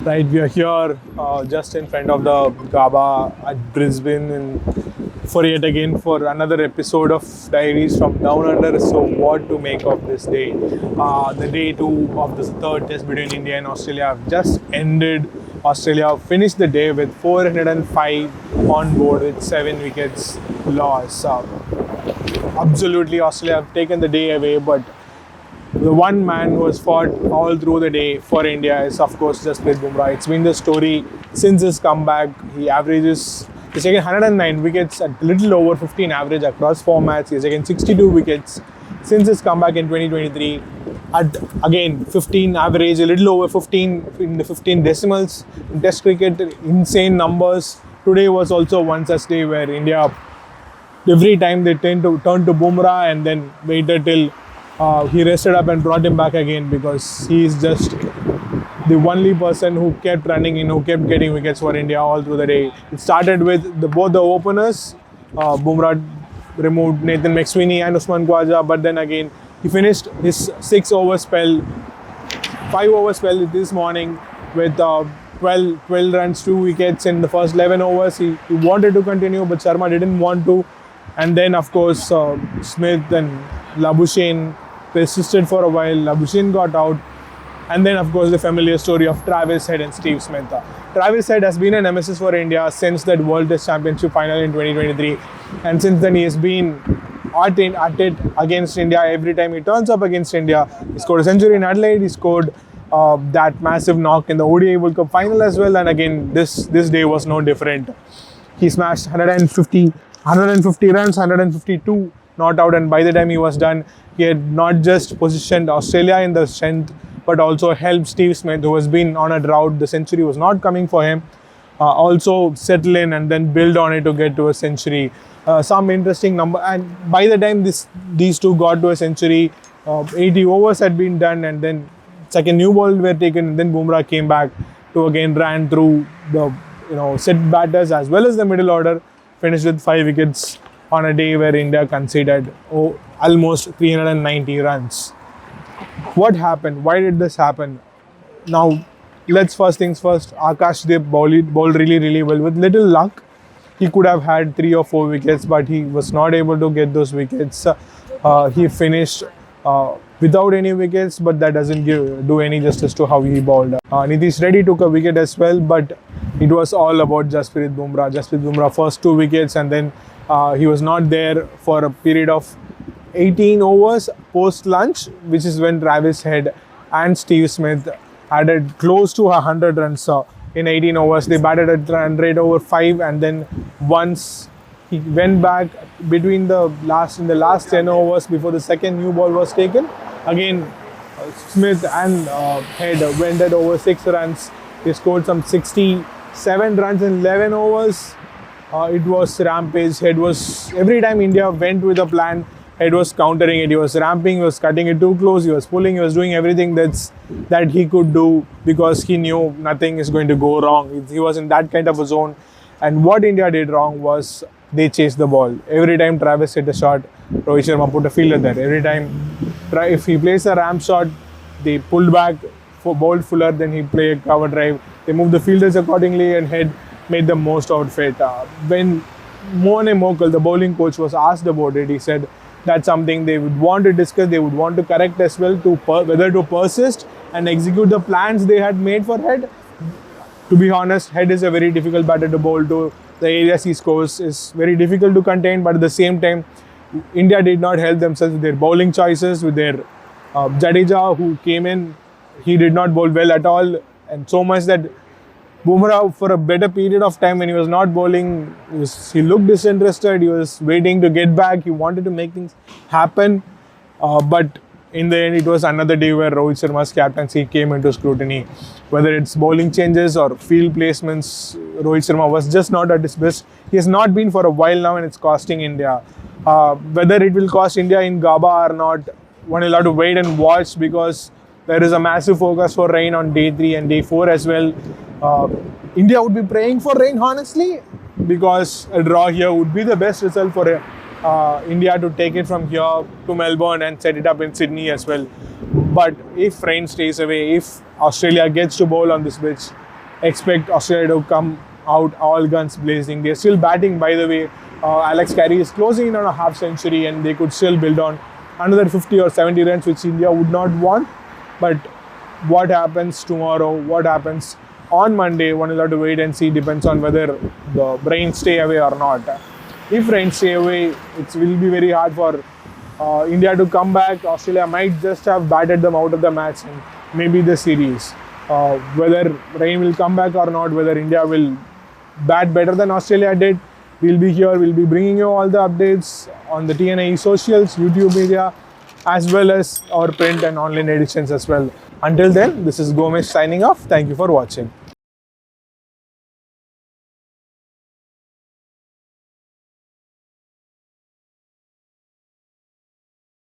Right, we are here just in front of the Gaba at Brisbane for yet again for another episode of Diaries from Down Under. So, what to make of this day? The day two of the third test between India and Australia have just ended. Australia finished the day with 405 on board with 7 wickets loss. Absolutely, Australia have taken the day away, but the one man who has fought all through the day for India is, of course, Jasprit Bumrah. It's been the story since his comeback. He's taken 109 wickets at a little over 15 average across formats. He's taken 62 wickets since his comeback in 2023. At again 15 average, a little over 15 in the 15 decimals in Test cricket. Insane numbers. Today was also one such day where India, every time they tend to turn to Bumrah and then waited till he rested up and brought him back again, because he is just the only person who kept running in, who kept getting wickets for India all through the day. It started with both the openers. Bumrah removed Nathan McSweeney and Usman Khawaja, but then again he finished his 5-over spell this morning with 12 runs, 2 wickets in the first 11 overs. He wanted to continue, but Sharma didn't want to. And then, of course, Smith and Labuschagne persisted for a while. Labuschagne got out. And then, of course, the familiar story of Travis Head and Steve Smith. Travis Head has been a nemesis for India since that World Test Championship final in 2023. And since then, he has been at it against India. Every time he turns up against India, he scored a century in Adelaide. He scored that massive knock in the ODI World Cup final as well. And again, this day was no different. He smashed 150 runs, 152 not out, and by the time he was done, he had not just positioned Australia in the strength, but also helped Steve Smith, who has been on a drought. The century was not coming for him. Also settle in and then build on it to get to a century. Some interesting number, and by the time these two got to a century, 80 overs had been done, and then second new ball were taken, and then Bumrah came back to again ran through the set batters as well as the middle order, finished with 5 wickets on a day where India conceded almost 390 runs. What happened? Why did this happen? Now, let's first things first. Akashdeep bowled really well. With little luck, he could have had 3 or 4 wickets, but he was not able to get those wickets. He finished without any wickets, but that doesn't do any justice to how he bowled. Nitish Reddy took a wicket as well, but it was all about Jasprit Bumrah. Jasprit Bumrah first 2 wickets, and then he was not there for a period of 18 overs post-lunch, which is when Travis Head and Steve Smith added close to 100 runs in 18 overs. They batted at run rate over 5, and then once he went back in the last 10 overs before the second new ball was taken, again Smith and Head went at over 6 runs. They scored some 67 runs in 11 overs. It was rampage. Head was, every time India went with a plan, Head was countering it. He was ramping, he was cutting it too close, he was pulling, he was doing everything that he could do, because he knew nothing is going to go wrong. He was in that kind of a zone. And what India did wrong was they chased the ball. Every time Travis hit a shot, Rohit Sharma put a fielder there. Every time, if he plays a ramp shot, they pulled back, bowled fuller, then he played a cover drive. They moved the fielders accordingly, and Head made the most out of it. When Mohan Mokal, the bowling coach, was asked about it, he said that's something they would want to discuss, they would want to correct as well, whether to persist and execute the plans they had made for Head. To be honest, Head is a very difficult batter to bowl to. The areas he scores is very difficult to contain, but at the same time, India did not help themselves with their bowling choices, with their Jadeja, who came in, he did not bowl well at all, and so much that Bumrah, for a better period of time when he was not bowling, he looked disinterested, he was waiting to get back, he wanted to make things happen, but in the end it was another day where Rohit Sharma's captaincy came into scrutiny. Whether it's bowling changes or field placements, Rohit Sharma was just not at his best. He has not been for a while now, and it's costing India. Whether it will cost India in Gaba or not, one will have to wait and watch, because there is a massive focus for rain on day 3 and day 4 as well. India would be praying for rain, honestly, because a draw here would be the best result for India to take it from here to Melbourne and set it up in Sydney as well. But if rain stays away, if Australia gets to bowl on this pitch, expect Australia to come out all guns blazing. They're still batting, by the way. Alex Carey is closing in on a half century, and they could still build on another 50 or 70 runs, which India would not want. But what happens tomorrow, what happens on Monday, one will have to wait and see. Depends on whether the rain stay away or not. If rain stay away, it will be very hard for India to come back. Australia might just have batted them out of the match and maybe the series. Whether rain will come back or not, whether India will bat better than Australia did, we'll be here. We'll be bringing you all the updates on the TNAE socials, YouTube media, as well as our print and online editions as well. Until then, this is Gomesh signing off. Thank you for watching.